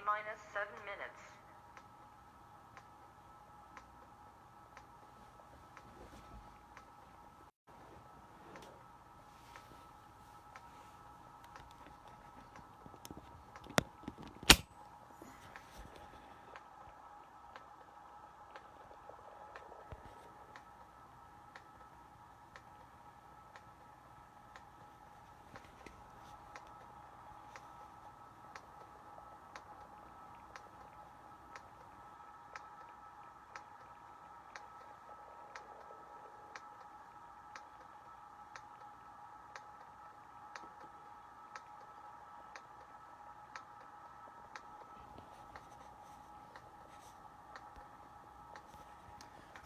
minus 7 minutes.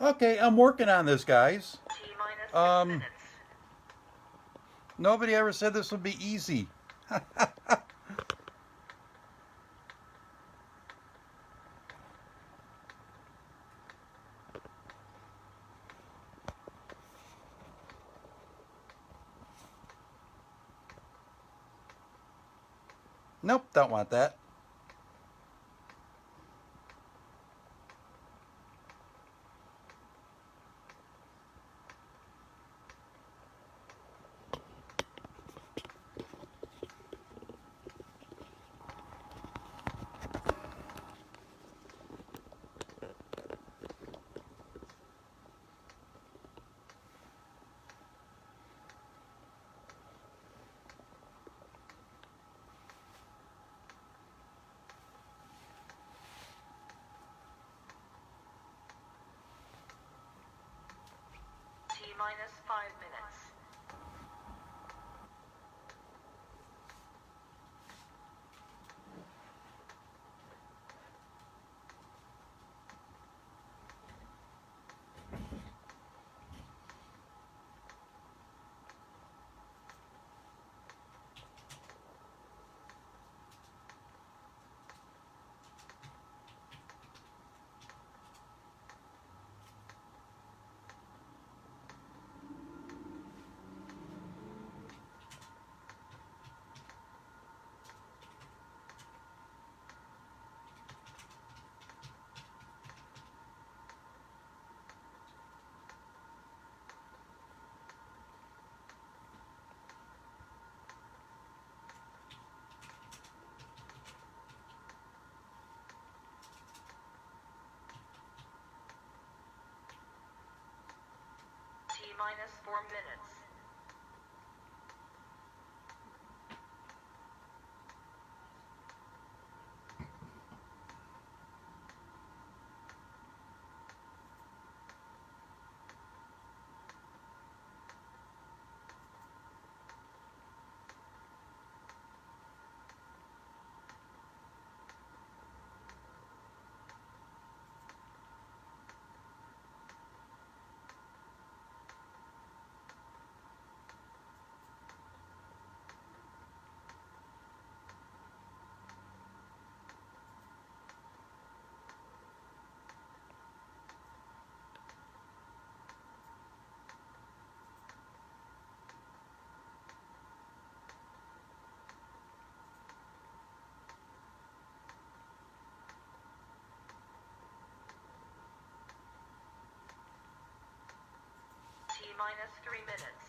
Okay, I'm working on this, guys. T minus 6 Um, minutes. Nobody ever said this would be easy. Nope, don't want that. T minus 5 minutes. T minus 4 minutes. T minus 3 minutes.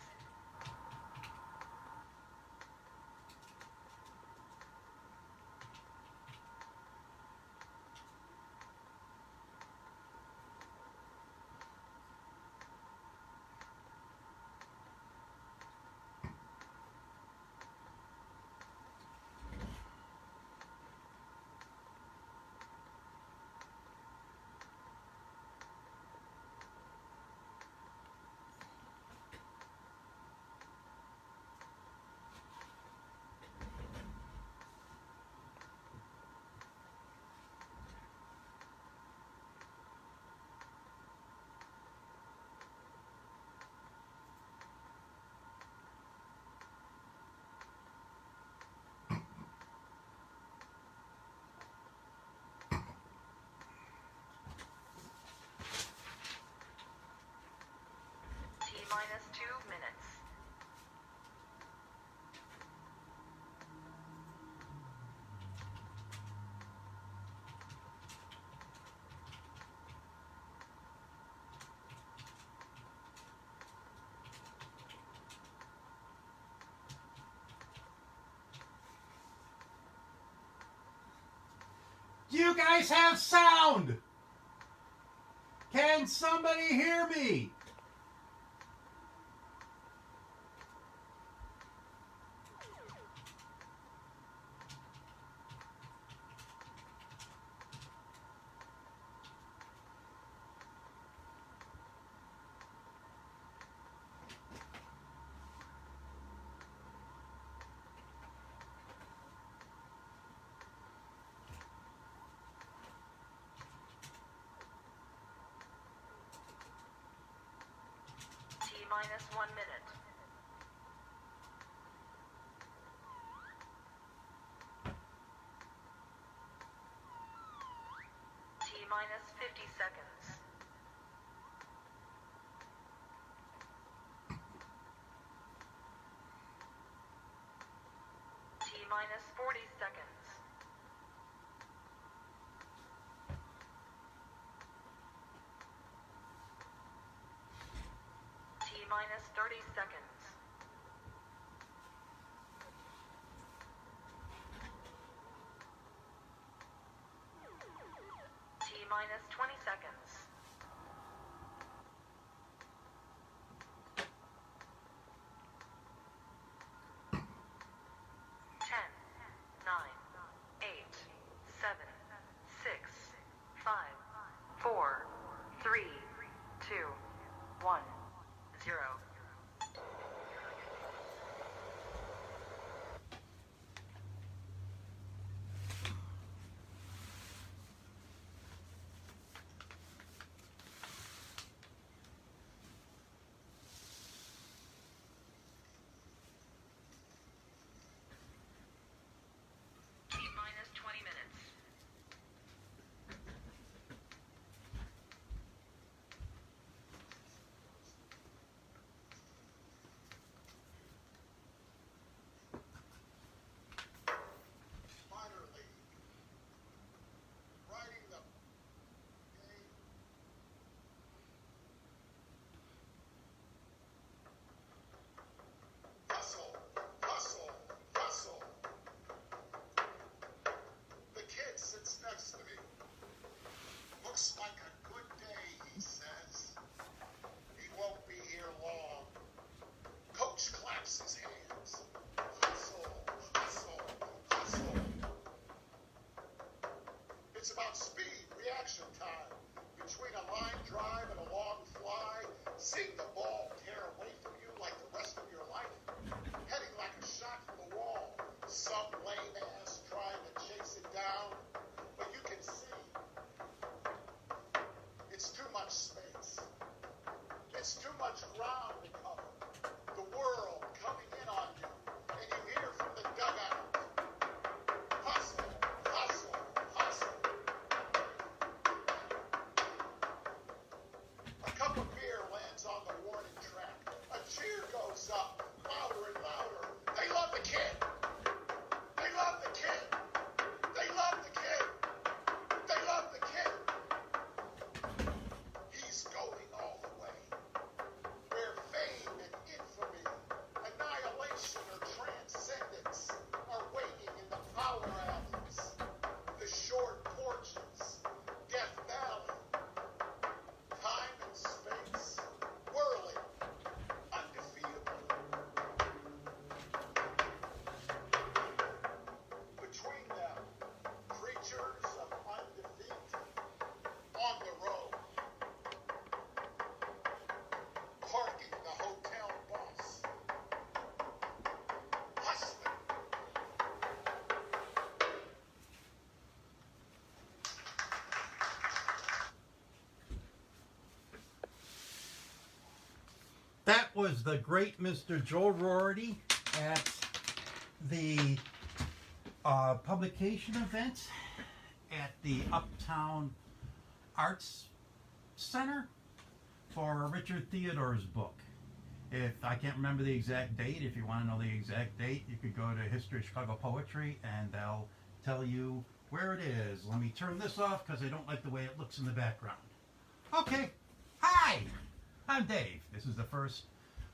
Do you guys have sound? Can somebody hear me? Minus 1 minute. T minus 50 seconds. T minus 40 seconds. T minus 30 seconds. T minus 20 seconds. Ten, nine, 8, 7, 6, 5, 4, 3, 2, 1, 0. T minus 20 minutes. Minor league. Riding the game. Hustle, hustle, hustle. The kid sits next to me. Looks like a good day, he says. He won't be here long. Coach claps his hands. Hustle, hustle, hustle. It's about speed, reaction time. Between a line drive and a long fly, seeing the ball tear away from you like the rest of your life. Heading like a shot from the wall. Some lame ass trying to chase it down. But you can see it's too much space. It's too much ground to cover. The world coming in on you. And you hear from the dugout. Hustle, hustle, hustle. A cup of beer lands on the warning track. A cheer goes up, louder and louder. They love the kid. They love the kid. They love the kid. They love the kid. He's going all the way. Where fame and infamy, annihilation or transcendence are waiting in the power alleys, the short porches, Death Valley. Time and space, whirling, undefeatable. Between them, creatures of undefeat, on the road, parking the hotel bus, hustling. That was the great Mr. Joe Rorty at the publication event at the Uptown Arts Center for Richard Theodore's book. If I can't remember the exact date, if you want to know the exact date, you could go to History of Chicago Poetry and they'll tell you where it is. Let me turn this off because I don't like the way it looks in the background. Okay. Hi! I'm Dave. This is the first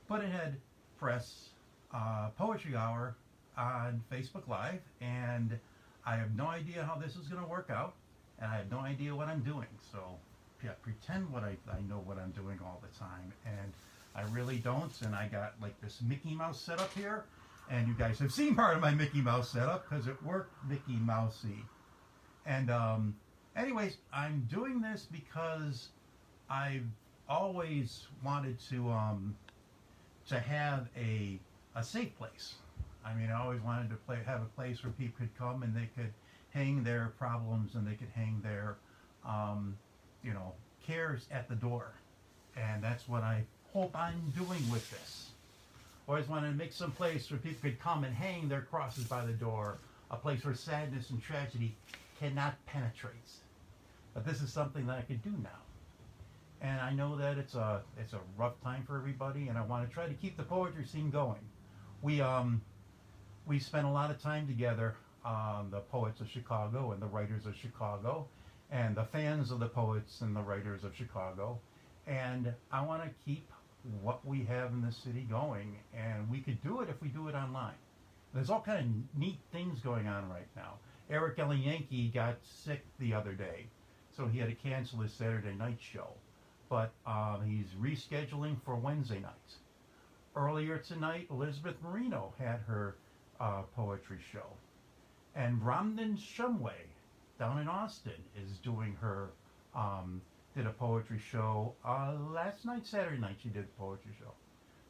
Puddin'head Press Poetry Hour on Facebook Live, and I have no idea how this is going to work out. and I have no idea what I'm doing. So yeah, pretend I know what I'm doing all the time, and I really don't. And I got like this Mickey Mouse setup here, and you guys have seen part of my Mickey Mouse setup because it worked Mickey Mousey. And anyways, I'm doing this because I've always wanted to have a safe place. I mean, I always wanted to have a place where people could come and they could hang their problems and they could hang their, um, you know, cares at the door. And that's what I hope I'm doing with this. Always wanted to make some place where people could come and hang their crosses by the door, a place where sadness and tragedy cannot penetrate. But this is something that I could do now. And I know that it's a rough time for everybody, and I want to try to keep the poetry scene going. We spent a lot of time together, the poets of Chicago and the writers of Chicago, and the fans of the poets and the writers of Chicago. And I want to keep what we have in the city going, and we could do it if we do it online. There's all kind of neat things going on right now. Eric Yankee got sick the other day, so he had to cancel his Saturday night show. But he's rescheduling for Wednesday nights. Earlier tonight, Elizabeth Marino had her poetry show. And Ramden Shumway down in Austin is doing her, did a poetry show last night, Saturday night she did a poetry show.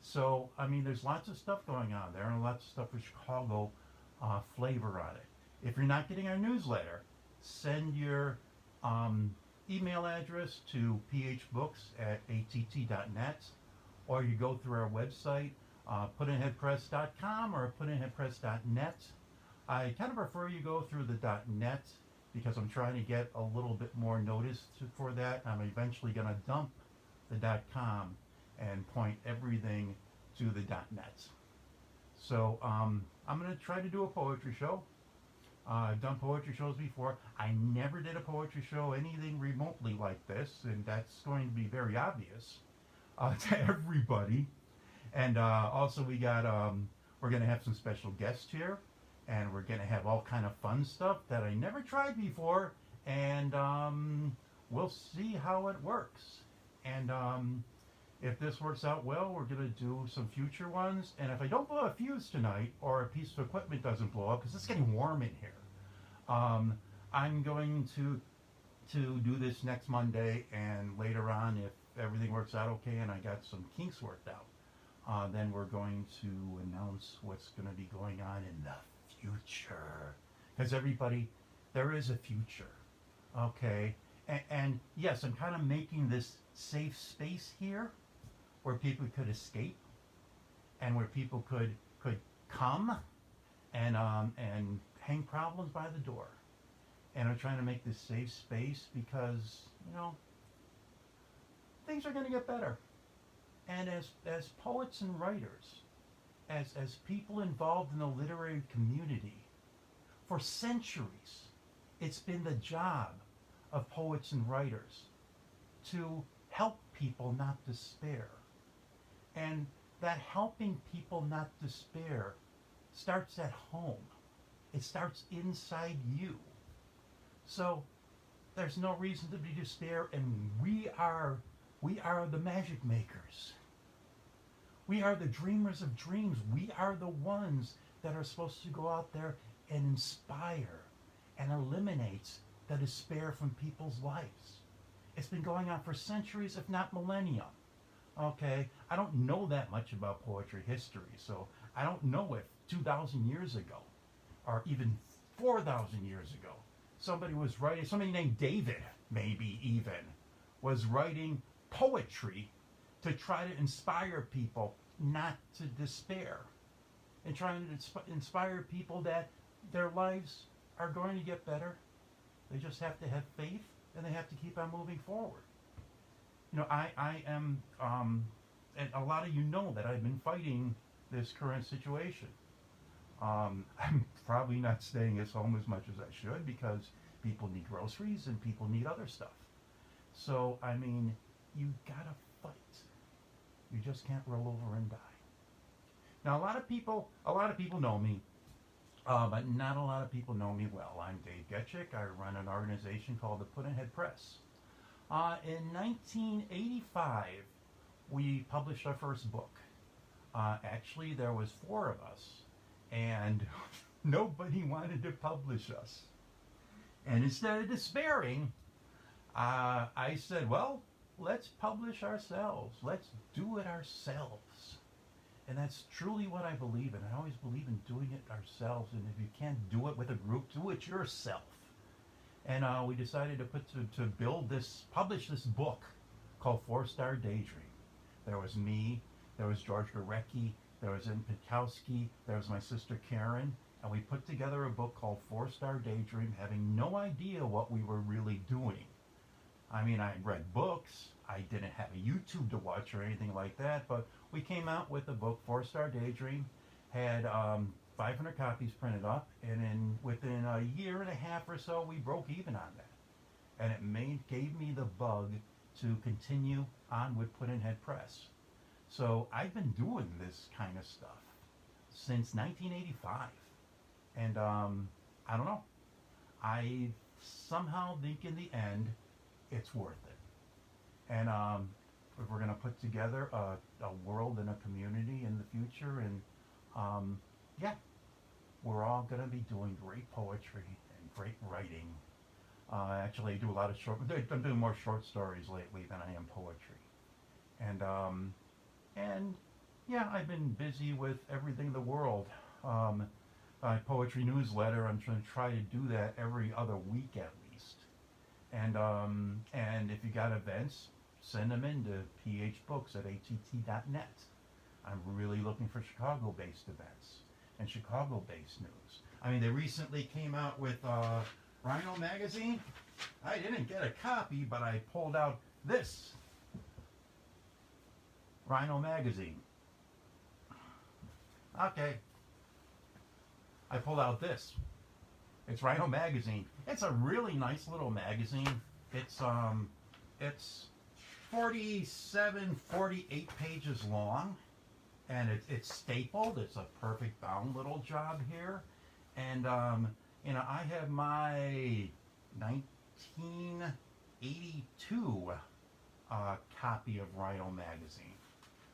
So, I mean, there's lots of stuff going on there and lots of stuff with Chicago flavor on it. If you're not getting our newsletter, send your email address to phbooks@att.net, or you go through our website, puddin'headpress.com or puddin'headpress.net. I kind of prefer you go through the .net because I'm trying to get a little bit more notice for that. I'm eventually going to dump the .com and point everything to the .net. So I'm going to try to do a poetry show. I've done poetry shows before. I never did a poetry show anything remotely like this, and that's going to be very obvious to everybody. And also we got, we're going to have some special guests here, and we're going to have all kind of fun stuff that I never tried before, and we'll see how it works. And if this works out well, we're going to do some future ones. And if I don't blow a fuse tonight, or a piece of equipment doesn't blow up, because it's getting warm in here, I'm going to do this next Monday, and later on, if everything works out okay and I got some kinks worked out, then we're going to announce what's going to be going on in the future. Because everybody, there is a future, okay? And yes, I'm kind of making this safe space here where people could escape and where people could come and hang problems by the door. And I'm trying to make this safe space because, you know, things are going to get better. And as poets and writers, as people involved in the literary community, for centuries, it's been the job of poets and writers to help people not despair. And that helping people not despair starts at home. It starts inside you. So there's no reason to be despair, and we are the magic makers. We are the dreamers of dreams. We are the ones that are supposed to go out there and inspire and eliminate the despair from people's lives. It's been going on for centuries, if not millennia. Okay, I don't know that much about poetry history, so I don't know if 2,000 years ago, or even 4,000 years ago, somebody named David, maybe even, was writing poetry to try to inspire people not to despair, and trying to inspire people that their lives are going to get better. They just have to have faith, and they have to keep on moving forward. You know, I am, and a lot of you know that I've been fighting this current situation. I'm probably not staying at home as much as I should because people need groceries and people need other stuff. So, I mean, you gotta fight. You just can't roll over and die. Now, a lot of people know me. but not a lot of people know me well. I'm Dave Getchick. I run an organization called the Puddin'head Press. In 1985, we published our first book. Actually, there was 4 of us, and nobody wanted to publish us. And instead of despairing, I said, well, let's publish ourselves. Let's do it ourselves. And that's truly what I believe in. I always believe in doing it ourselves. And if you can't do it with a group, do it yourself. And we decided to publish this book called 4-Star Daydream. There was me, there was George Gorecki, there was Ed Pitkowski, there was my sister Karen, and we put together a book called 4-Star Daydream, having no idea what we were really doing. I mean, I read books, I didn't have a YouTube to watch or anything like that, but we came out with a book, 4-Star Daydream, had 500 copies printed up, and within a year and a half or so, we broke even on that. And it gave me the bug to continue on with Puddin'head Press. So I've been doing this kind of stuff since 1985. And I don't know. I somehow think in the end, it's worth it. And if we're going to put together a world and a community in the future, and yeah, we're all going to be doing great poetry and great writing. Actually, I do a lot of I'm doing more short stories lately than I am poetry. And yeah, I've been busy with everything in the world. My poetry newsletter, I'm trying to try to do that every other week at least. And if you got events, send them in to phbooks@att.net. I'm really looking for Chicago-based events and Chicago-based news. I mean, they recently came out with Rhino magazine. I didn't get a copy, but I pulled out this Rhino magazine. Okay. I pulled out this. It's Rhino magazine. It's a really nice little magazine. It's 47, 48 pages long, and it's stapled. It's a perfect bound little job here. And I have my 1982 copy of Rhino magazine.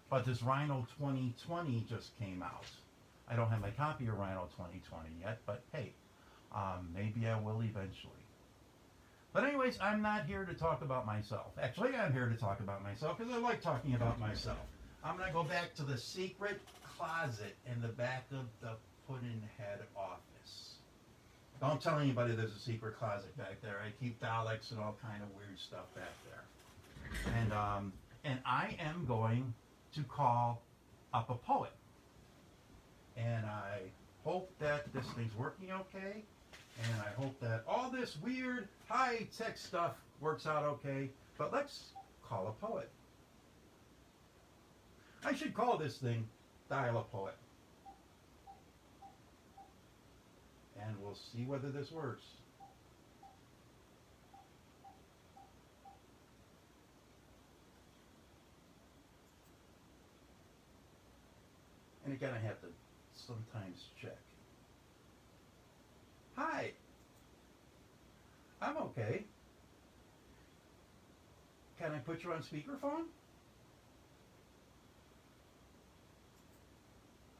But this Rhino 2020 just came out. I don't have my copy of Rhino 2020 yet, but hey, maybe I will eventually. But anyways, I'm not here to talk about myself. Actually, I'm here to talk about myself because I like talking about myself. I'm going to go back to the secret closet in the back of the Puddin'head office. Don't tell anybody there's a secret closet back there. I keep Daleks and all kind of weird stuff back there. And I am going to call up a poet. And I hope that this thing's working okay. And I hope that all this weird high-tech stuff works out okay. But let's call a poet. I should call this thing Dial a Poet. And we'll see whether this works. And again, I have to sometimes check. Hi. I'm okay. Can I put you on speakerphone?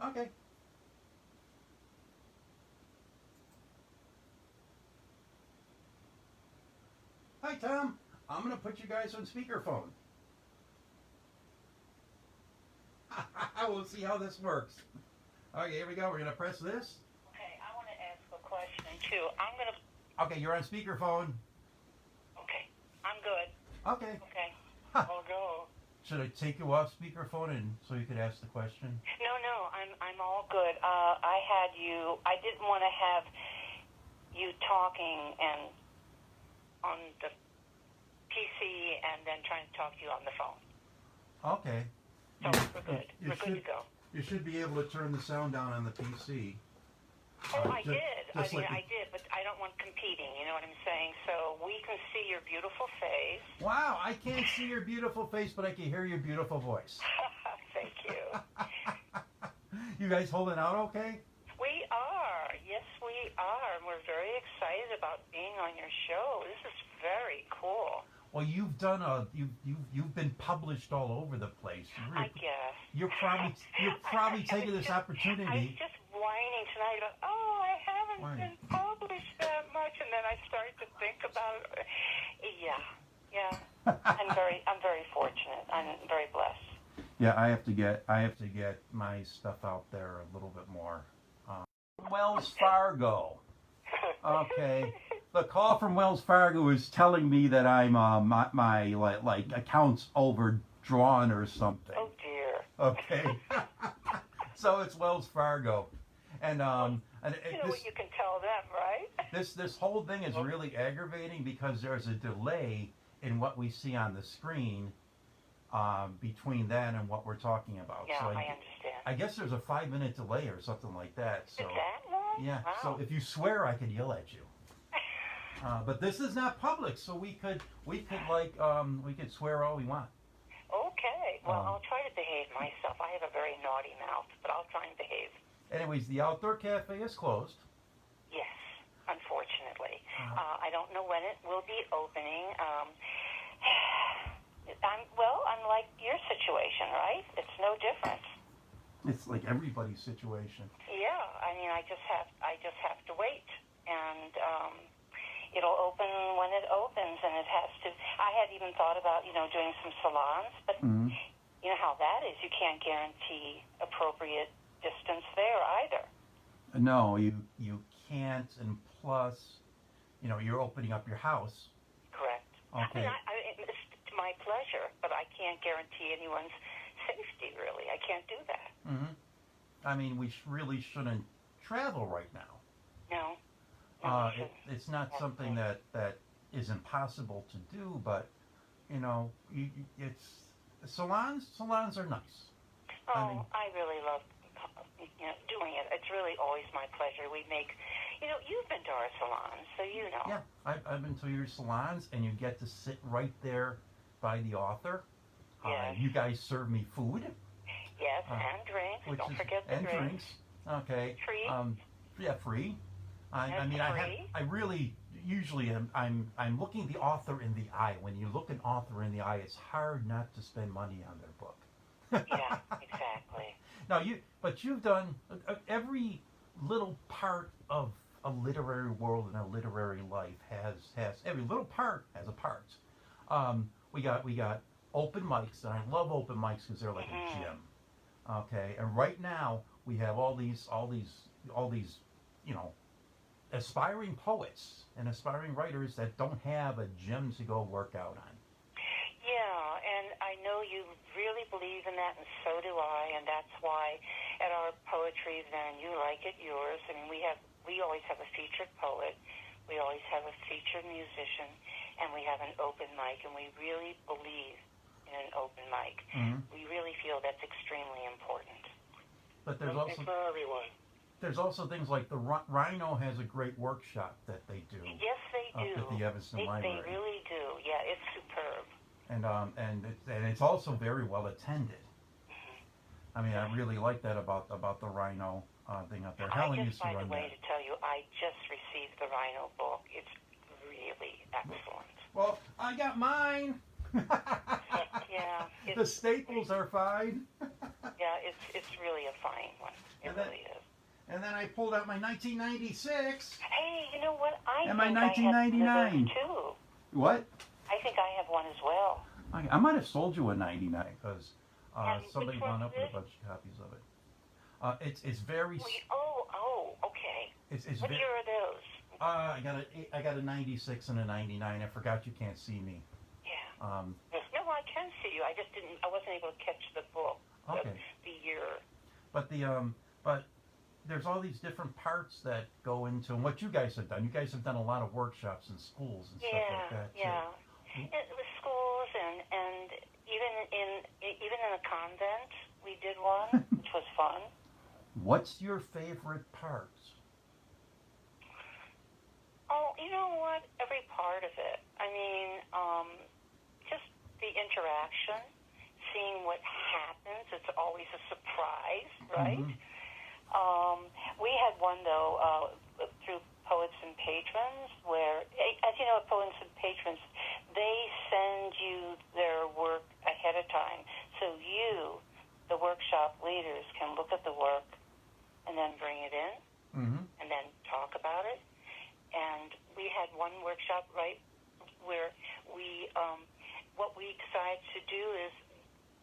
Okay. Hi, Tom. I'm going to put you guys on speakerphone. We'll see how this works. Okay, here we go. We're going to press this. Okay, I want to ask a question too. I'm going to... Okay, you're on speakerphone. Okay, I'm good. Okay. Okay. Huh. I'll go. Should I take you off speakerphone and so you could ask the question? No, I'm all good. I didn't want to have you talking and on the PC and then trying to talk to you on the phone. Okay. So we're good. We're good to go. You should be able to turn the sound down on the PC. Oh, I did. I did, but I don't want competing, you know what I'm saying? So we can see your beautiful face. Wow, I can't see your beautiful face, but I can hear your beautiful voice. Thank you. You guys holding out okay? We are. Yes, really are, and we're very excited about being on your show. This is very cool. Well, you've been published all over the place. I guess. You're probably taking this opportunity. I was just whining tonight about, I haven't been published that much, and then I started to think about it. Yeah. I'm very fortunate. I'm very blessed. Yeah, I have to get my stuff out there a little bit more. Wells Fargo. Okay. The call from Wells Fargo is telling me that I'm my like account's overdrawn or something. Oh dear. Okay. So it's Wells Fargo, and what you can tell them, right? This whole thing is really aggravating because there's a delay in what we see on the screen between that and what we're talking about. Yeah, so I understand. I guess there's a 5-minute delay or something like that. So is that long? yeah. Wow. So if you swear, I could yell at you. But this is not public, so we could swear all we want. Okay. Well, I'll try to behave myself. I have a very naughty mouth, but I'll try and behave. Anyways, the outdoor cafe is closed. Yes, unfortunately. I don't know when it will be opening. I'm like your situation, right? It's no different. It's like everybody's situation. Yeah, I mean, I just have to wait, and it'll open when it opens, and it has to. I had even thought about doing some salons, but you know how that is. You can't guarantee appropriate distance there either. No, you can't, and plus, you're opening up your house. Correct. Okay. I mean, it's to my pleasure, but I can't guarantee anyone's safety, really. I can't do that. Mm-hmm. I mean, we really shouldn't travel right now. No. It's not something that is impossible to do, but, it's salons are nice. Oh, I really love doing it. It's really always my pleasure. We make, you've been to our salons, so you know. Yeah, I've been to your salons, and you get to sit right there by the author. Yes. You guys serve me food. Yes, and drinks. Don't forget the drinks. Okay. Free. Yeah, free. I mean, free. I really usually I'm looking the author in the eye. When you look an author in the eye, it's hard not to spend money on their book. Yeah, exactly. Now you've done every little part of a literary world and a literary life has every little part has a part. We got open mics, and I love open mics because they're like a gym. Okay, and right now we have all these aspiring poets and aspiring writers that don't have a gym to go work out on. Yeah, and I know you really believe in that, and so do I, and that's why at our poetry event, you like it yours. I mean, we always have a featured poet, we always have a featured musician, and we have an open mic, and we really believe in an open mic. Mm-hmm. We really feel that's extremely important. But there's Something for everyone. There's also things like the Rhino has a great workshop that they do. Yes, they do. Up at the Evanston Library. They really do. Yeah, it's superb. And it's also very well attended. Mm-hmm. I mean, I really like that about the Rhino thing up there. Helen used to by run the way, that. to tell you, I just received the Rhino book. It's really excellent. Well, I got mine. Yeah. The staples are fine. Yeah, it's really a fine one. It really is. And then I pulled out my 1996. Hey, you know what? And my I think I have 1999. one of those too. What? I think I have one as well. I might have sold you a 99 because And somebody which one wound up is with it? a bunch of copies of it. It's very. Okay. It's What very. year are those? I got a 96 and a 99. I forgot you can't see me. Yeah. Um, No, I can see you. I just didn't. I wasn't able to catch the book. Okay. The year. But there's all these different parts that go into, and what you guys have done. You guys have done a lot of workshops in schools and stuff like that too. Yeah. With schools and even in a convent, we did one, which was fun. What's your favorite part? Oh, you know what? Every part of it. I mean, just the interaction, seeing what happens. It's always a surprise, right? Mm-hmm. We had one, though, through and Patrons, where, as you know, Poets and Patrons, they send you their work ahead of time. So you, the workshop leaders, can look at the work and then bring it in and then talk about it. And we had one workshop, right, where we, what we decided to do is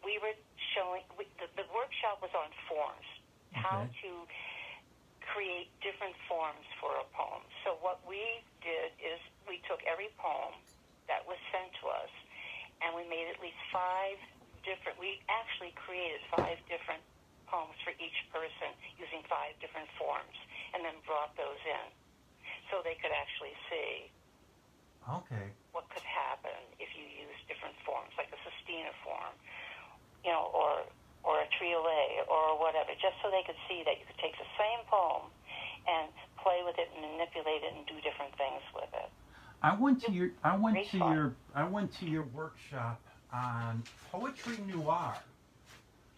we were showing, the workshop was on forms, how to create different forms for a poem. So what we did is we took every poem that was sent to us and we made at least 5 different, we actually created 5 different poems for each person using 5 different forms and then brought those in so they could actually see what could happen if you use different forms, like a sestina form, you know, or a triolet or whatever, just so they could see that you could take the same poem and play with it and manipulate it and do different things with it. I went to your workshop on poetry noir.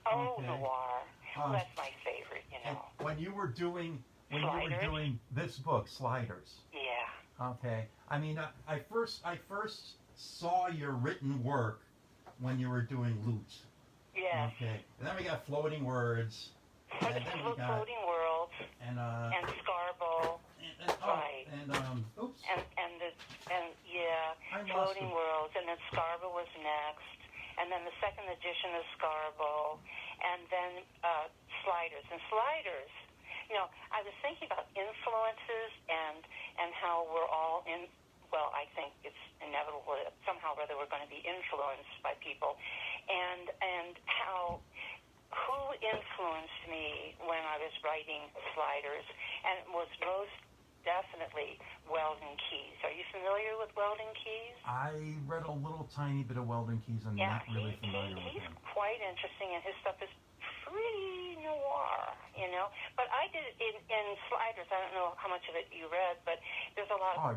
Oh, noir. Well, that's my favorite, you know. And when you were doing this book, Sliders. Yeah. Okay. I mean, I first saw your written work when you were doing Lute. Yes. Okay. And then we got Floating Words. And then we got Floating Worlds. And Scarbo. Right. And Floating Worlds, and then Scarbo was next, and then the second edition of Scarbo, and then Sliders. And Sliders, you know, I was thinking about influences and how we're all in. Well, I think it's inevitable that somehow or other we're going to be influenced by people, and how who influenced me when I was writing Sliders, and it was most definitely Weldon Keys. Are you familiar with Weldon Keys? I read a little tiny bit of Weldon Keys. I'm not really familiar with him. He's quite interesting, and his stuff is pretty noir, you know. But I did it in Sliders. I don't know how much of it you read, but there's a lot of I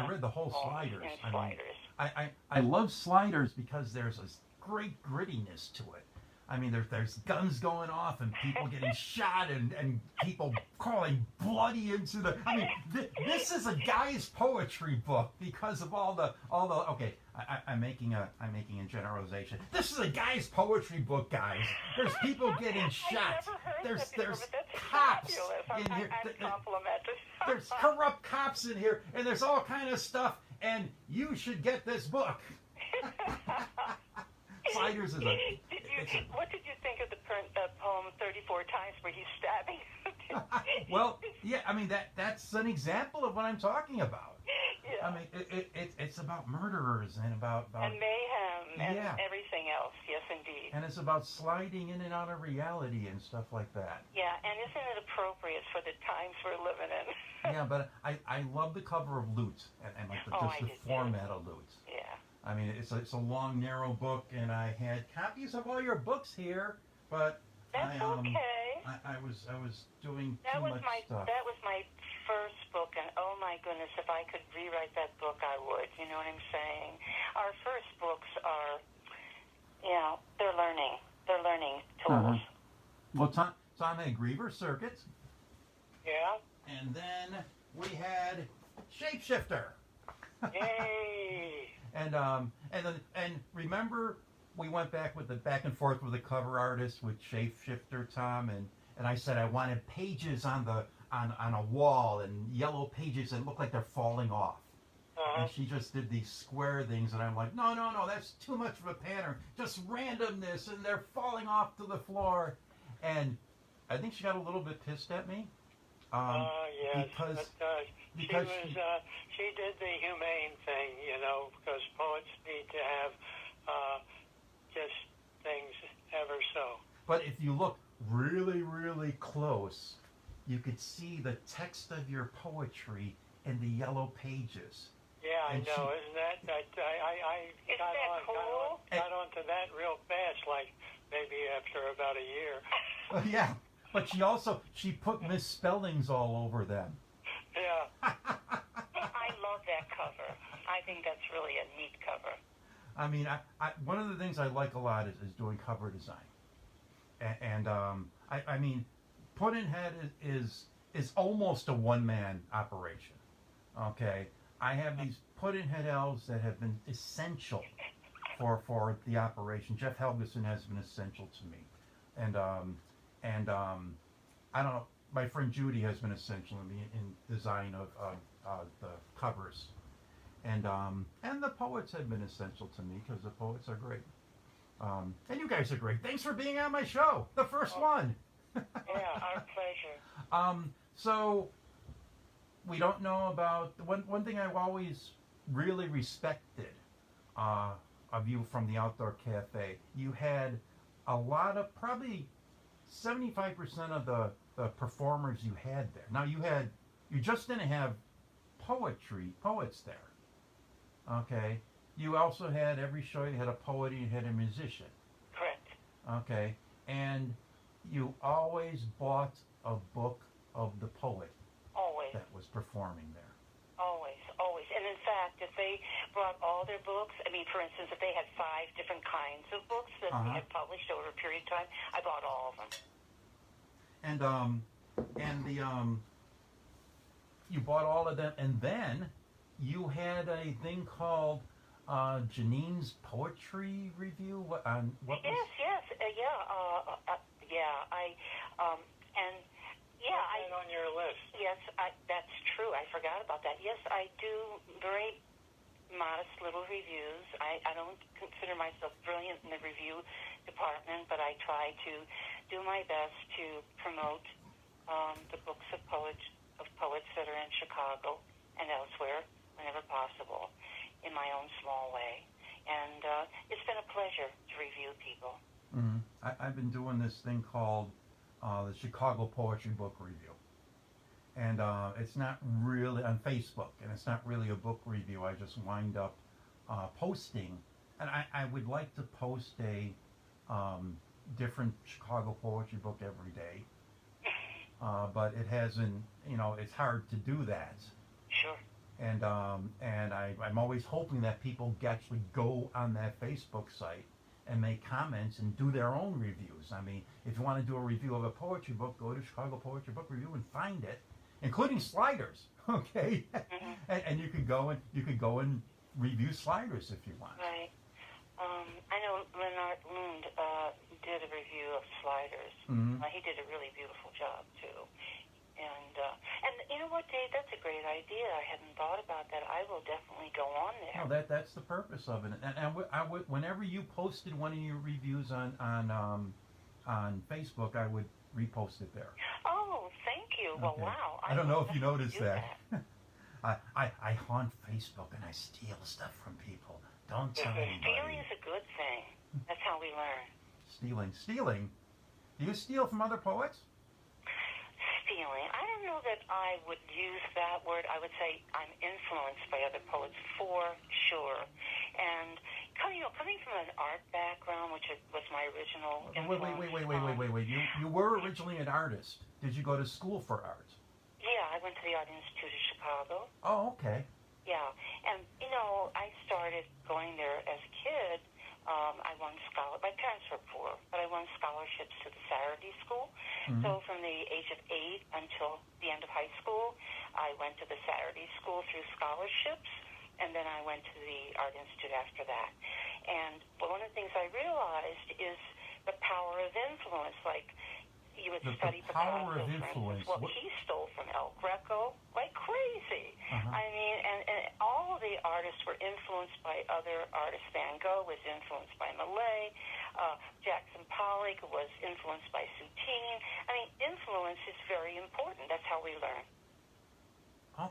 read the whole Sliders. In Sliders. I love Sliders because there's a great grittiness to it. I mean, there's guns going off and people getting shot and people calling bloody into the. I mean, this is a guy's poetry book because of all the. Okay, I'm making a generalization. This is a guy's poetry book, guys. There's people getting shot. There's cops in here. There's corrupt cops in here, and there's all kind of stuff. And you should get this book. Sliders is a. What did you think of the poem 34 Times where he's stabbing? Well, yeah, I mean that's an example of what I'm talking about. Yeah. I mean it's about murderers and about and mayhem and everything else. Yes, indeed. And it's about sliding in and out of reality and stuff like that. Yeah, and isn't it appropriate for the times we're living in? Yeah, but I love the cover of Lute and like the format of Lute. Yeah. I mean, it's a long, narrow book, and I had copies of all your books here, but that's okay. I was doing too much stuff. That was my first book, and oh my goodness, if I could rewrite that book, I would. You know what I'm saying? Our first books are, you know, they're learning tools. Well, Tom had Griever Circuit. Yeah. And then we had Shapeshifter. Yay! And remember we went back and forth with the cover artist with Shapeshifter, Tom, and I said I wanted pages on a wall and yellow pages that look like they're falling off. And she just did these square things, and I'm like, no, that's too much of a pattern. Just randomness, and they're falling off to the floor. And I think she got a little bit pissed at me. Yes, because she did the humane thing, you know, because poets need to have just things ever so. But if you look really, really close, you could see the text of your poetry in the yellow pages. Yeah, I know. Isn't that I got onto that real fast, like maybe after about a year. Yeah. But she put misspellings all over them. Yeah. I love that cover. I think that's really a neat cover. I mean, I one of the things I like a lot is doing cover design. And I mean, Puddin'head is almost a one-man operation. Okay, I have these Puddin'head elves that have been essential for the operation. Jeff Helgeson has been essential to me, and I don't know. My friend Judy has been essential in the design of the covers, and the poets have been essential to me because the poets are great. And you guys are great. Thanks for being on my show, the first one. Yeah, our pleasure. So we don't know about one thing I've always really respected of you from the Outdoor Cafe. You had a lot of probably 75% of the performers you had there. Now you just didn't have poets there. Okay. You also had every show you had a poet and you had a musician. Correct. Okay. And you always bought a book of the poet Always. that was performing there. Always, always. And in fact, if they brought all their books, I mean, for instance, if they had 5 different kinds of books that we had published over a period of time, I bought all of them. And you bought all of them, and then you had a thing called Janine's Poetry Review. What was? Yes, On your list. Yes, that's true. I forgot about that. Yes, I do very modest little reviews. I don't consider myself brilliant in the review department, but I try to do my best to promote the books of poets that are in Chicago and elsewhere whenever possible in my own small way. And it's been a pleasure to review people. Mm-hmm. I've been doing this thing called the Chicago Poetry Book Review. And it's not really on Facebook, and it's not really a book review. I just wind up posting, and I would like to post a different Chicago poetry book every day, but it hasn't. It's hard to do that. Sure. And I'm always hoping that people actually go on that Facebook site and make comments and do their own reviews. I mean, if you want to do a review of a poetry book, go to Chicago Poetry Book Review and find it, including Sliders. Okay, and you could go and review Sliders if you want. Right. I know Leonard Lund did a review of Sliders. Mm-hmm. He did a really beautiful job too. And you know what, Dave? That's a great idea. I hadn't thought about that. I will definitely go on there. No, that's the purpose of it. And I would, whenever you posted one of your reviews on Facebook, I would repost it there. Oh, thank you. Well, Okay. wow. I don't know if you noticed do that. I haunt Facebook and I steal stuff from people. Don't tell Stealing anybody. is a good thing. That's how we learn. Stealing. Do you steal from other poets? Stealing. I don't know that I would use that word. I would say I'm influenced by other poets for sure. And coming from an art background, which was my original influence. Wait. You were originally an artist. Did you go to school for art? Yeah, I went to the Art Institute of Chicago. Oh, okay. Yeah, and I started going there as a kid. I won my parents were poor, but I won scholarships to the Saturday School. Mm-hmm. So from the age of 8 until the end of high school, I went to the Saturday School through scholarships, and then I went to the Art Institute after that. And one of the things I realized is the power of influence. Like, you would study the power Picasso, of for influence. instance. Well, he stole from El Greco like crazy. Uh-huh. I mean, and all of the artists were influenced by other artists. Van Gogh was influenced by Malay. Jackson Pollock was influenced by Soutine. I mean, influence is very important. That's how we learn.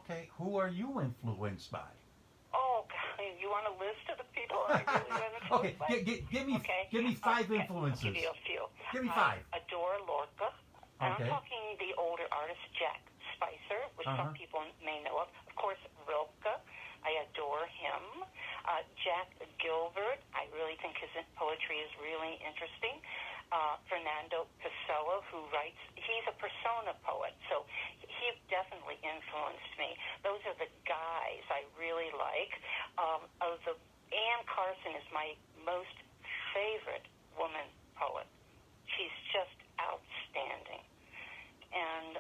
Okay, who are you influenced by? Oh, God, you want a list of the people I really influenced Okay, by? give me 5 influences. I'll give you a few. Give me 5. Adore Lorca. And Okay. I'm talking the older artist Jack Spicer, which some people may know of. Of course, Rilke. I adore him. Jack Gilbert. I really think his poetry is really interesting. Fernando Pessoa, who writes, he's a persona poet, so he definitely influenced me. Those are the guys I really like. Anne Carson is my most favorite woman poet. She's just outstanding. And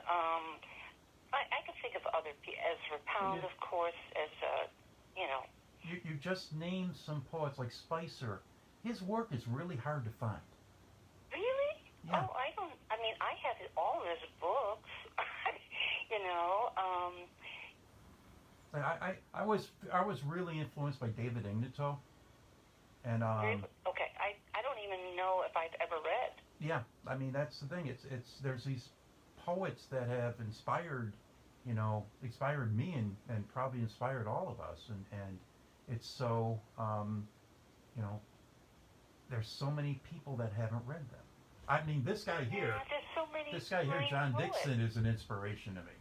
I could think of other people. Ezra Pound, Yeah. of course, as you know. You just named some poets like Spicer. His work is really hard to find. Really? Yeah. Oh, I don't. I mean, I have all of his books. You know. I was really influenced by David Ignato, and Okay, I don't even know if I've ever read. yeah, I mean that's the thing. It's there's these poets that have inspired, inspired me and probably inspired all of us, and it's so there's so many people that haven't read them. I mean, this guy here, Yeah, there's so many. this guy here, great John poets. Dixon, is an inspiration to me.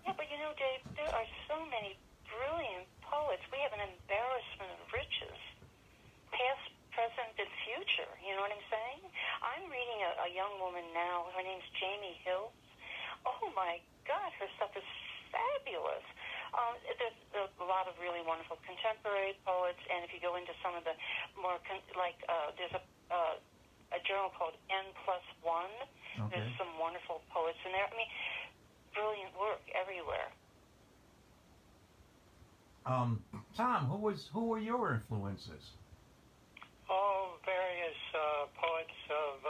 Yeah, but you know, Dave, there are so many brilliant poets. We have an embarrassment of riches, past, present, and future. You know what I'm saying? I'm reading a young woman now. Her name's Jamie Hills. Oh my God, her stuff is fabulous. There's a lot of really wonderful contemporary poets, and if you go into some of the more there's a journal called N+1. Okay. There's some wonderful poets in there. I mean, brilliant work everywhere. Tom, who were your influences? All various poets of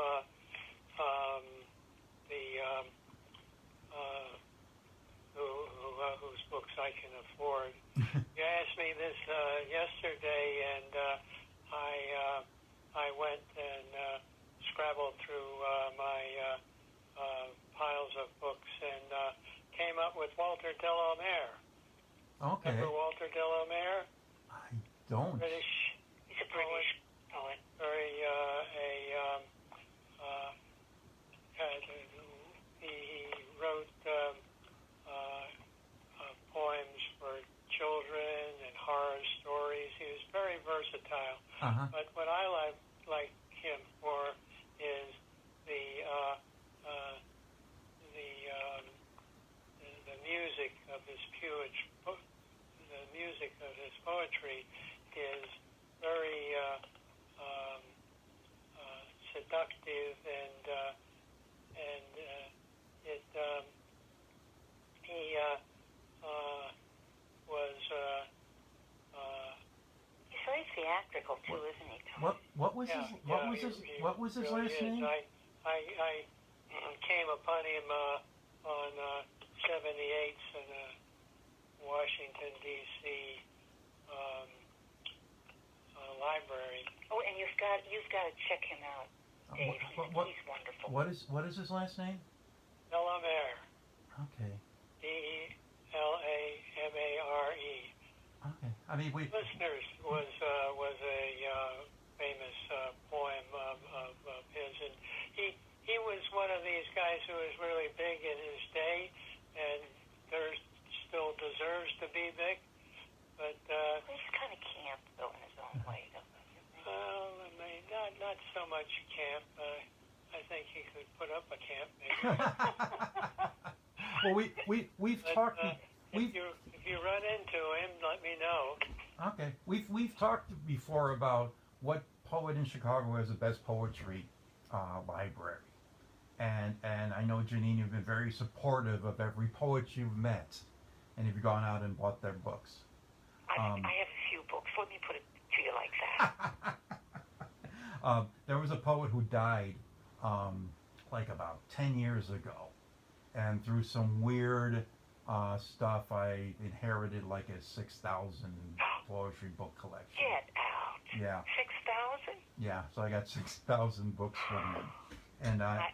whose books I can afford. You asked me this yesterday, and I went and scrabbled through my piles of books and came up with Walter de la Mare. Okay. Remember Walter de la Mare? I don't. British He's a British poet. very he wrote poems for children and horror stories. He was very versatile. Uh-huh. But what I like him for is the music of his poetry is very seductive, and he was He's very theatrical too, isn't he, Tom? What was his what was his really last is. name? I came upon him on 78th in Washington D.C. Library. Oh, and you've got to check him out, Dave. He's wonderful. What is his last name? de la Mare. Okay. DeLamare. Okay. I mean, Listeners was a famous poem of his, and he was one of these guys who was really big in his day, and there still deserves to be big, but He's kind of camp, though, in his own way, doesn't he? well, I mean, not so much camp. I think he could put up a camp, maybe. well, we've But, talked. if you run into him, let me know. Okay. We've talked before about what poet in Chicago has the best poetry library, and I know, Janine, you've been very supportive of every poet you've met, and you've gone out and bought their books. I have a few books. Let me put it to you like that. There was a poet who died like about 10 years ago, and through some weird stuff, I inherited like a 6,000 poetry book collection. Get out. Yeah. 6,000? Yeah, so I got 6,000 books from him, and I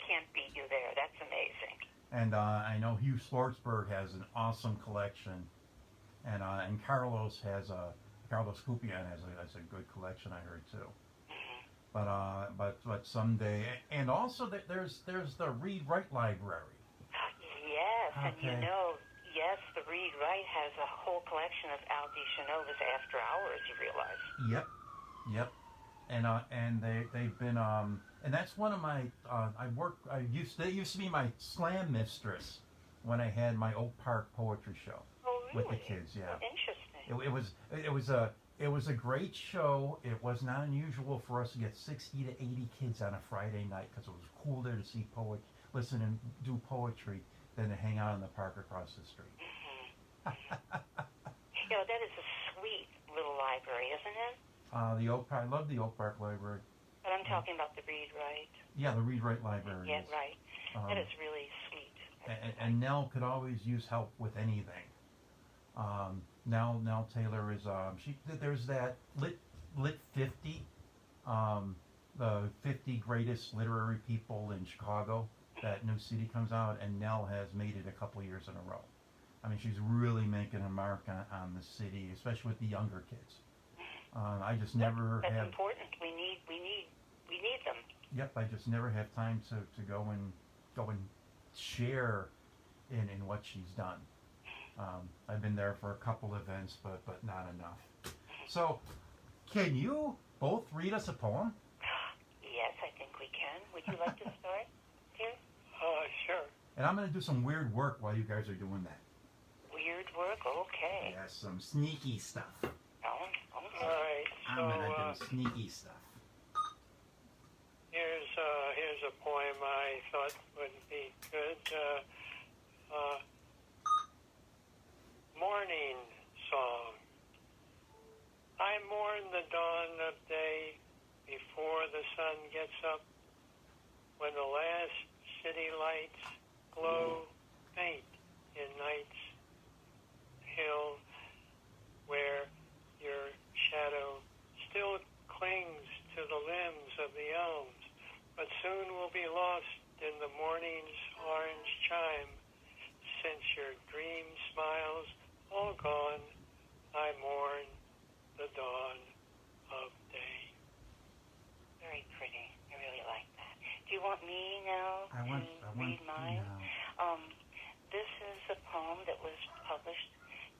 can't beat you there. That's amazing. and I know Hugh Schwartzberg has an awesome collection, and Carlos Cupian has a good collection, I heard too. But someday, and also there's the Read Write Library. Yes, and Okay. yes, the Read Write has a whole collection of Al DeChanova's After Hours, you realize. Yep, and they've been and that's one of my that used to be my slam mistress when I had my Oak Park poetry show Oh, really? with the kids. Yeah, Interesting. it was a great show. It was not unusual for us to get 60 to 80 kids on a Friday night because it was cool there to see listen and do poetry. than to hang out in the park across the street. You know, that is a sweet little library, isn't it? I love the Oak Park Library. But I'm talking about the Read Write. Yeah, the Read Write Library. Yeah, right. That Um, is really sweet. and Nell could always use help with anything. Nell Taylor is there's that lit 50, the 50 greatest literary people in Chicago. That new CD comes out, and Nell has made it a couple years in a row. I mean, she's really making a mark on the city, especially with the younger kids. I just never That's have. important. We need them. Yep, I just never have time to go and share in what she's done. I've been there for a couple events, but not enough. So, can you both read us a poem? Yes, I think we can. Would you like to start here? Sure. And I'm going to do some weird work while you guys are doing that. Weird work? Okay. Yeah, some sneaky stuff. Oh, All okay. right. I'm So going to do sneaky stuff. here's a poem I thought would be good. Morning Song. I mourn the dawn of day before the sun gets up, when the last city lights glow faint in night's hill, where your shadow still clings to the limbs of the elms, but soon will be lost in the morning's orange chime. Since your dream smiles all gone, I mourn the dawn of day. Very pretty. I really like that. Do you want me now I want read mine? now. This is a poem that was published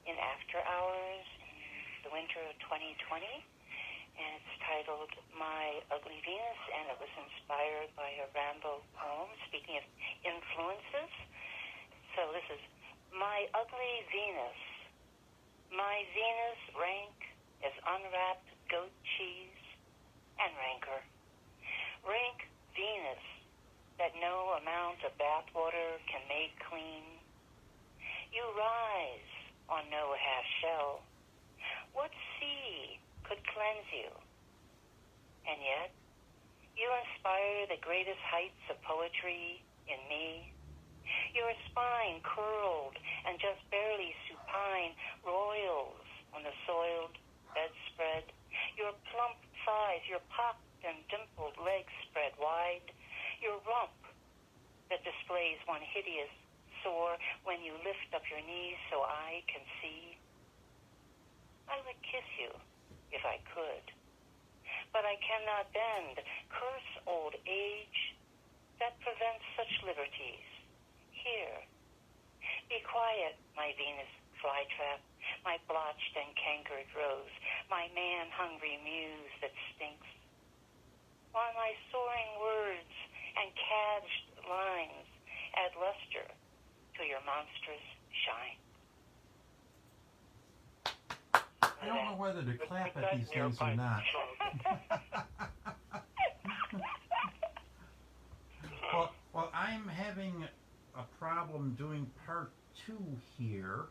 in After Hours in the winter of 2020, and it's titled My Ugly Venus, and it was inspired by a Rambo poem. Speaking of influences, so this is My Ugly Venus. My Venus rank as unwrapped goat cheese and rancor. Rank Venus that no amount of bathwater can make clean. You rise on no half shell. What sea could cleanse you? And yet, you inspire the greatest heights of poetry in me. Your spine curled and just barely supine roils on the soiled bedspread. Your plump thighs, your pocked and dimpled legs spread wide. Your rump that displays one hideous sore when you lift up your knees so I can see. I would kiss you if I could, but I cannot bend. Curse old age that prevents such liberties. Here, be quiet, my Venus flytrap, my blotched and cankered rose, my man-hungry muse that stinks. While my soaring words and cadged lines add luster to your monstrous shine. I don't know whether to clap at these things or not. Well, I'm having a problem doing part 2 here.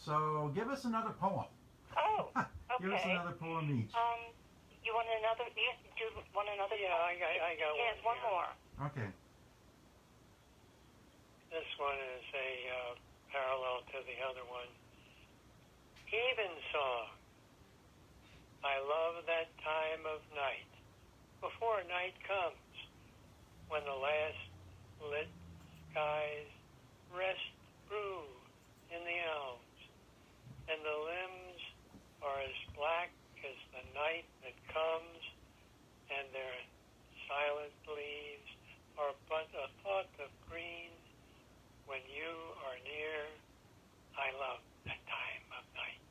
So give us another poem. Oh, okay. Give us another poem each. You want another? You do want another? Yeah, I got one. Yes, one here. more. Okay. This one is a parallel to the other one. Evensong. I love that time of night, before night comes, when the last lit skies rest brew in the elms, and the limbs are as black as the night that comes, and their silent leaves are but a thought of green. When you are near, I love that time of night.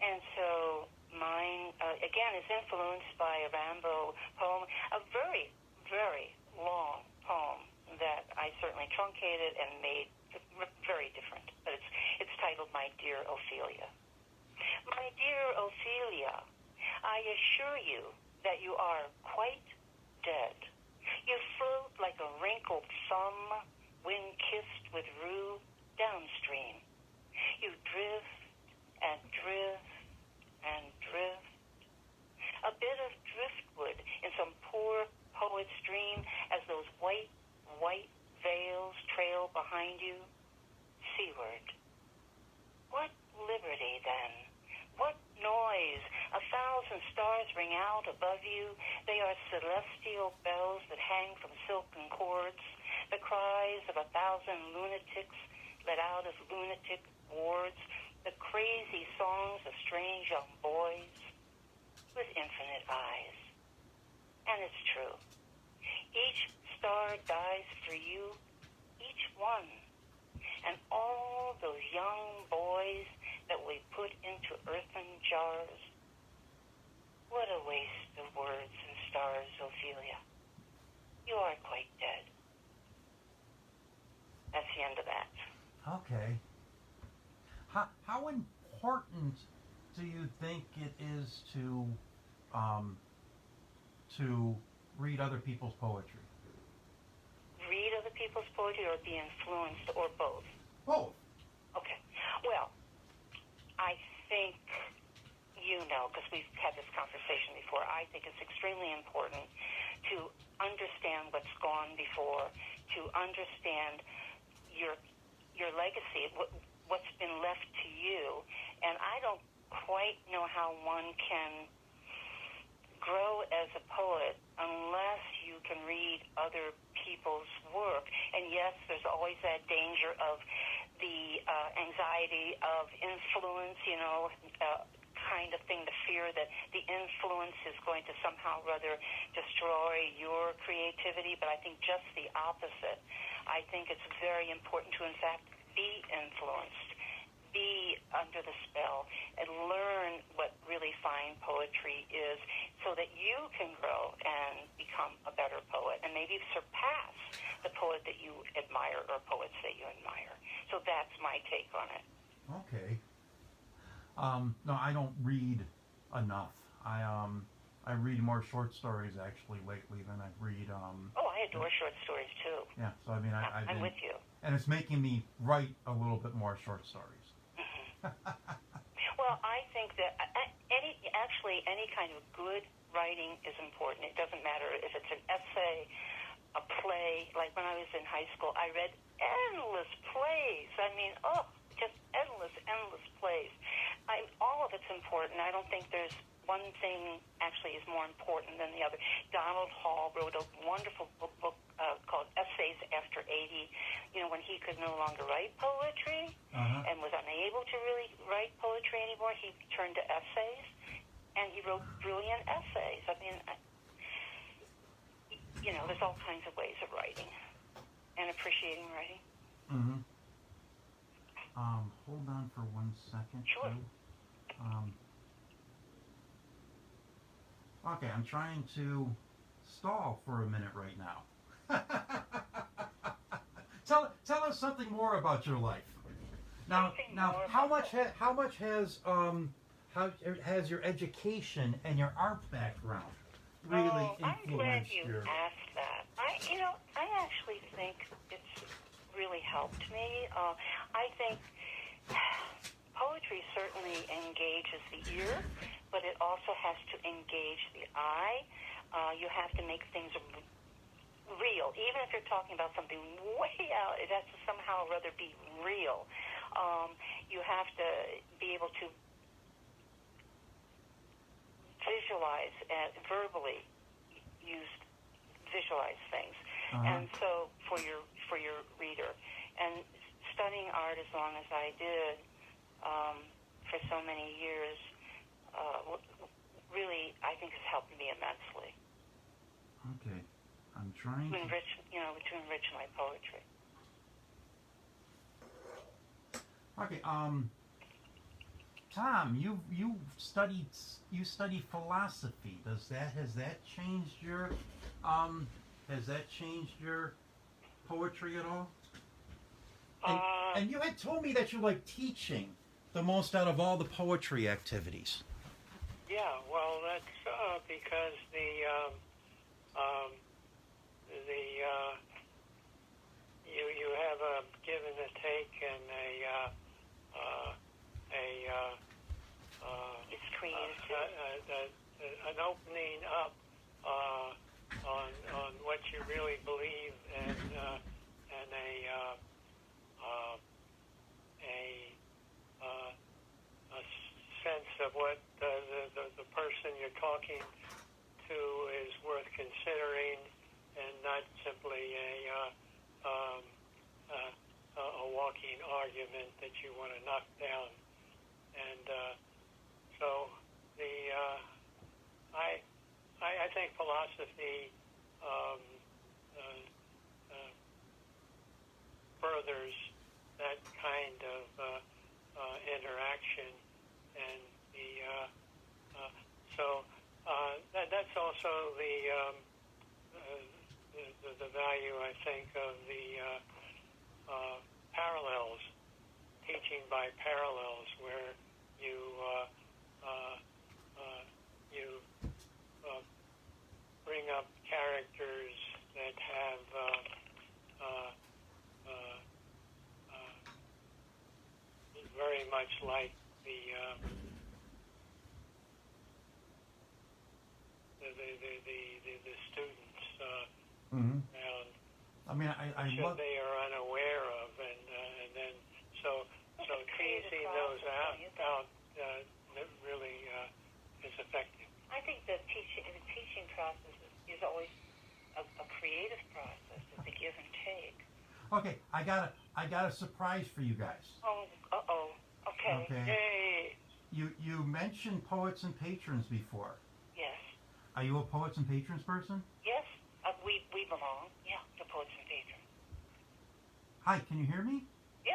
And so mine, again, is influenced by a Rambo poem, a very, very long poem that I certainly truncated and made very different. But it's titled My Dear Ophelia. My dear Ophelia, I assure you that you are quite dead. You float poet's dream as those white, white veils trail behind you? Seaward. What liberty, then? What noise? 1,000 stars ring out above you. They are celestial bells that hang from silken cords. The cries of 1,000 lunatics let out of lunatic wards. The crazy songs of strange young boys with infinite eyes. And it's true. Each star dies for you, each one. And all those young boys that we put into earthen jars. What a waste of words and stars, Ophelia. You are quite dead. That's the end of that. Okay. How important do you think it is to read other people's poetry? Read other people's poetry or be influenced, or both? Both. Okay. Well, I think you know, because we've had this conversation before, I think it's extremely important to understand what's gone before, to understand your legacy, what's been left to you. And I don't quite know how one can grow as a poet unless you can read other people's work. And yes, there's always that danger of the anxiety of influence, kind of thing, the fear that the influence is going to somehow rather destroy your creativity. But I think just the opposite. I think it's very important to, in fact, be influenced, be under the spell, and learn what really fine poetry is so that you can grow and become a better poet and maybe surpass the poet that you admire or poets that you admire. So that's my take on it. Okay. No, I don't read enough. I read more short stories actually lately than I read. Oh, I adore short stories too. Yeah, so I mean, I'm with you. And it's making me write a little bit more short stories. Well, I think that any kind of good writing is important. It doesn't matter if it's an essay, a play. Like when I was in high school, I read endless plays. I mean, just endless plays. All of it's important. I don't think there's one thing actually is more important than the other. Donald Hall wrote a wonderful book called Essays After 80, when he could no longer write poetry and was unable to really write poetry anymore. He turned to essays, and he wrote brilliant essays. I mean, there's all kinds of ways of writing and appreciating writing. Mm-hmm. Hold on for 1 second. Sure. Okay, I'm trying to stall for a minute right now. Tell us something more about your life. Now, how much has your education and your art background really influenced I'm glad you asked that. I actually think it's really helped me. I think poetry certainly engages the ear, but it also has to engage the eye. You have to make things real. Even if you're talking about something way out, it has to somehow rather be real. You have to be able to visualize and verbally visualize things. And so for your reader, and studying art as long as I did for so many years, really, I think has helped me immensely. Okay, I'm trying to enrich my poetry. Okay, Tom, you studied philosophy. Has that changed your poetry at all? And you had told me that you like teaching the most out of all the poetry activities. Yeah, well, that's because you have a give and a take and it's creative too. An opening up on really believe in a sense of what the person you're talking to is worth considering, and not simply a walking argument that you want to knock down. And so I think philosophy furthers that kind of interaction, and that's also the value, I think, of the parallels, teaching by parallels, where you bring up characters that have very much like the students Mm-hmm. around, I mean, I which love. they are unaware of, and then so teasing those out really is effective. I think the teaching process is always a creative process. It's a give and take. Okay, I got a surprise for you guys. Oh, okay. Okay. Yay! You mentioned poets and patrons before. Yes. Are you a poets and patrons person? Yes. We belong. Yeah, to poets and patrons. Hi, can you hear me? Yeah.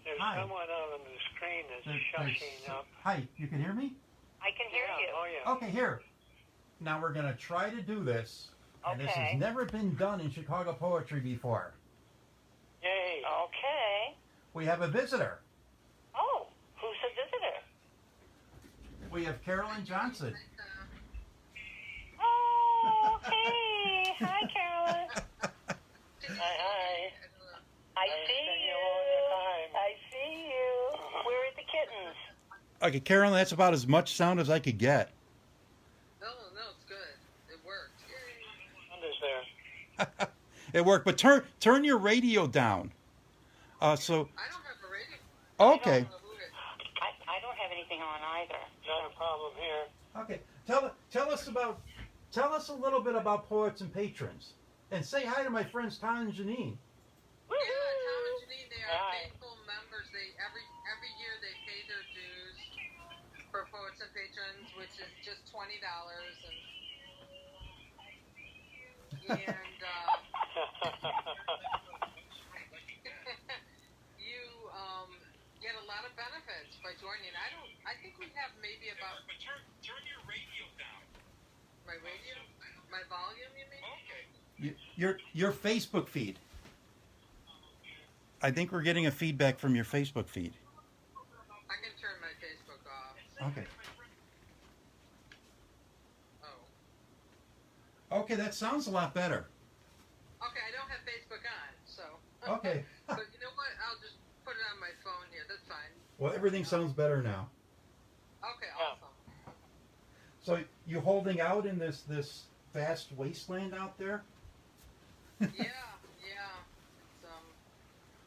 There's Hi. someone on the screen that's shushing up. Hi, you can hear me? I can hear you. Oh yeah. Okay, here. Now we're gonna try to do this, and this Okay. has never been done in Chicago poetry before. Yay! Okay. We have a visitor. Oh, who's the visitor? We have Carolyn Johnson. Oh, hey. Hi, Carolyn. Hi. I see you. I see you. Where are the kittens? Okay, Carolyn, that's about as much sound as I could get. No, it's good. It worked. What is there? It worked, but turn your radio down. So I don't have a radio. okay, I don't have anything on either. Not a problem here. okay. Tell us a little bit about poets and patrons, and say hi to my friends Tom and Janine. Yeah, Tom and Janine, they are Hi. faithful members. They every year they pay their dues for poets and patrons, which is just $20, and you get a lot of benefits by joining. I think we have maybe about. But turn your radio down. My radio, my volume, you mean? Okay. Your Facebook feed. I think we're getting a feedback from your Facebook feed. I can turn my Facebook off. Okay. Oh. Okay, that sounds a lot better. Okay, I don't have Facebook on, so. Okay. But you know what? I'll just put it on my phone here. That's fine. Well, everything sounds better now. Okay, Yeah. awesome. So you holding out in this vast wasteland out there? Yeah.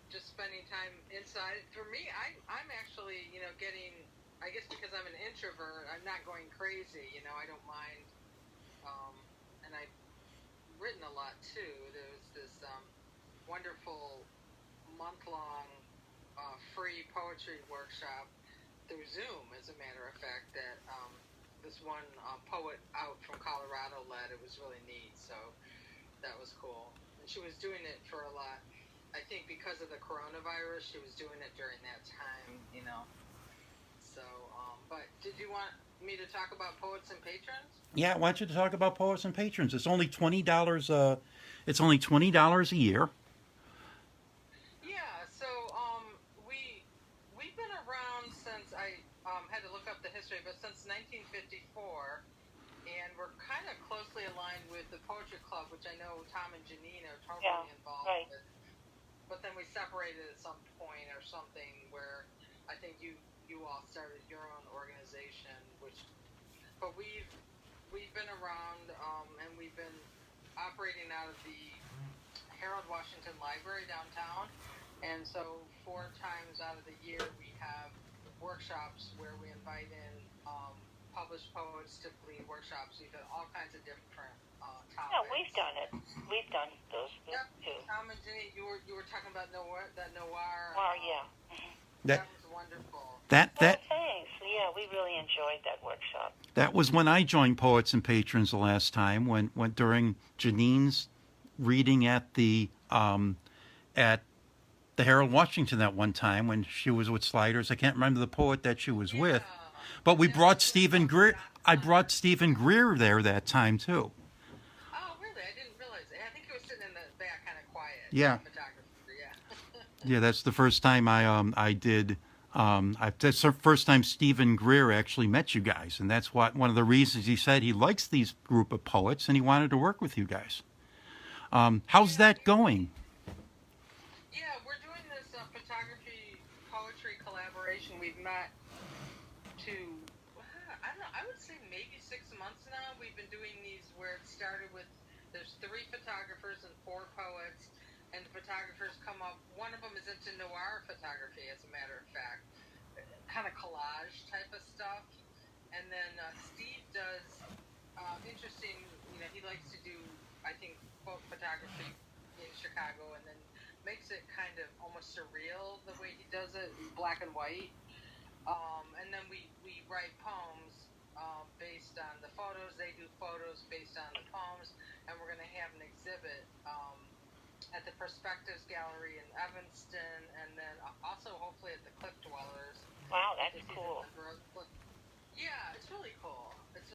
It's just spending time inside. For me, I'm actually, getting. I guess because I'm an introvert, I'm not going crazy. I don't mind. And I've written a lot too. There was this wonderful month-long free poetry workshop through Zoom, as a matter of fact, that this one poet out from Colorado led. It was really neat, so that was cool. And she was doing it for a lot. I think because of the coronavirus, she was doing it during that time, So, but did you want me to talk about poets and patrons? Yeah, I want you to talk about poets and patrons. It's only $20. It's only $20 a year. Yeah, so we've been around since I had to look up the history, but since 1954, and we're kind of closely aligned with the Poetry Club, which I know Tom and Janine are totally involved right. with. But then we separated at some point or something where I think you all started your own organization, but we've we've been around, and we've been operating out of the Harold Washington Library downtown, and so 4 times out of the year we have workshops where we invite in published poets, typically workshops. We've done all kinds of different topics. Yeah, we've done it. We've done those Yep. too. Tom and Jenny, you were talking about that noir. Well, yeah. That was wonderful. That Thanks. Yeah, we really enjoyed that workshop. that was when I joined Poets and Patrons the last time. When during Janine's reading at the Harold Washington that one time when she was with Sliders. I can't remember the poet that she was with, but we brought Stephen Greer. I brought Stephen Greer there that time too. Oh, really? I didn't realize. I think he was sitting in the back, kind of quiet. Yeah. Photographer. Yeah. Yeah, that's the first time I did. That's the first time Stephen Greer actually met you guys, and that's one of the reasons he said he likes these group of poets and he wanted to work with you guys. How's that going? Yeah, we're doing this photography poetry collaboration. We've met to, I don't know, I would say maybe 6 months now. We've been doing these where it started with there's 3 photographers and 4 poets, and the photographers come up. One of them is into noir photography, as a matter of fact, kind of collage type of stuff. And then Steve does interesting. You know, he likes to do, I think, folk photography in Chicago, and then makes it kind of almost surreal the way he does it, black and white. And then we write poems based on the photos. They do photos based on the poems, and we're going to have an exhibit at the Perspectives Gallery in Evanston, and then also hopefully at the Cliff Dwellers. Wow, that's cool. Yeah, it's really cool. It's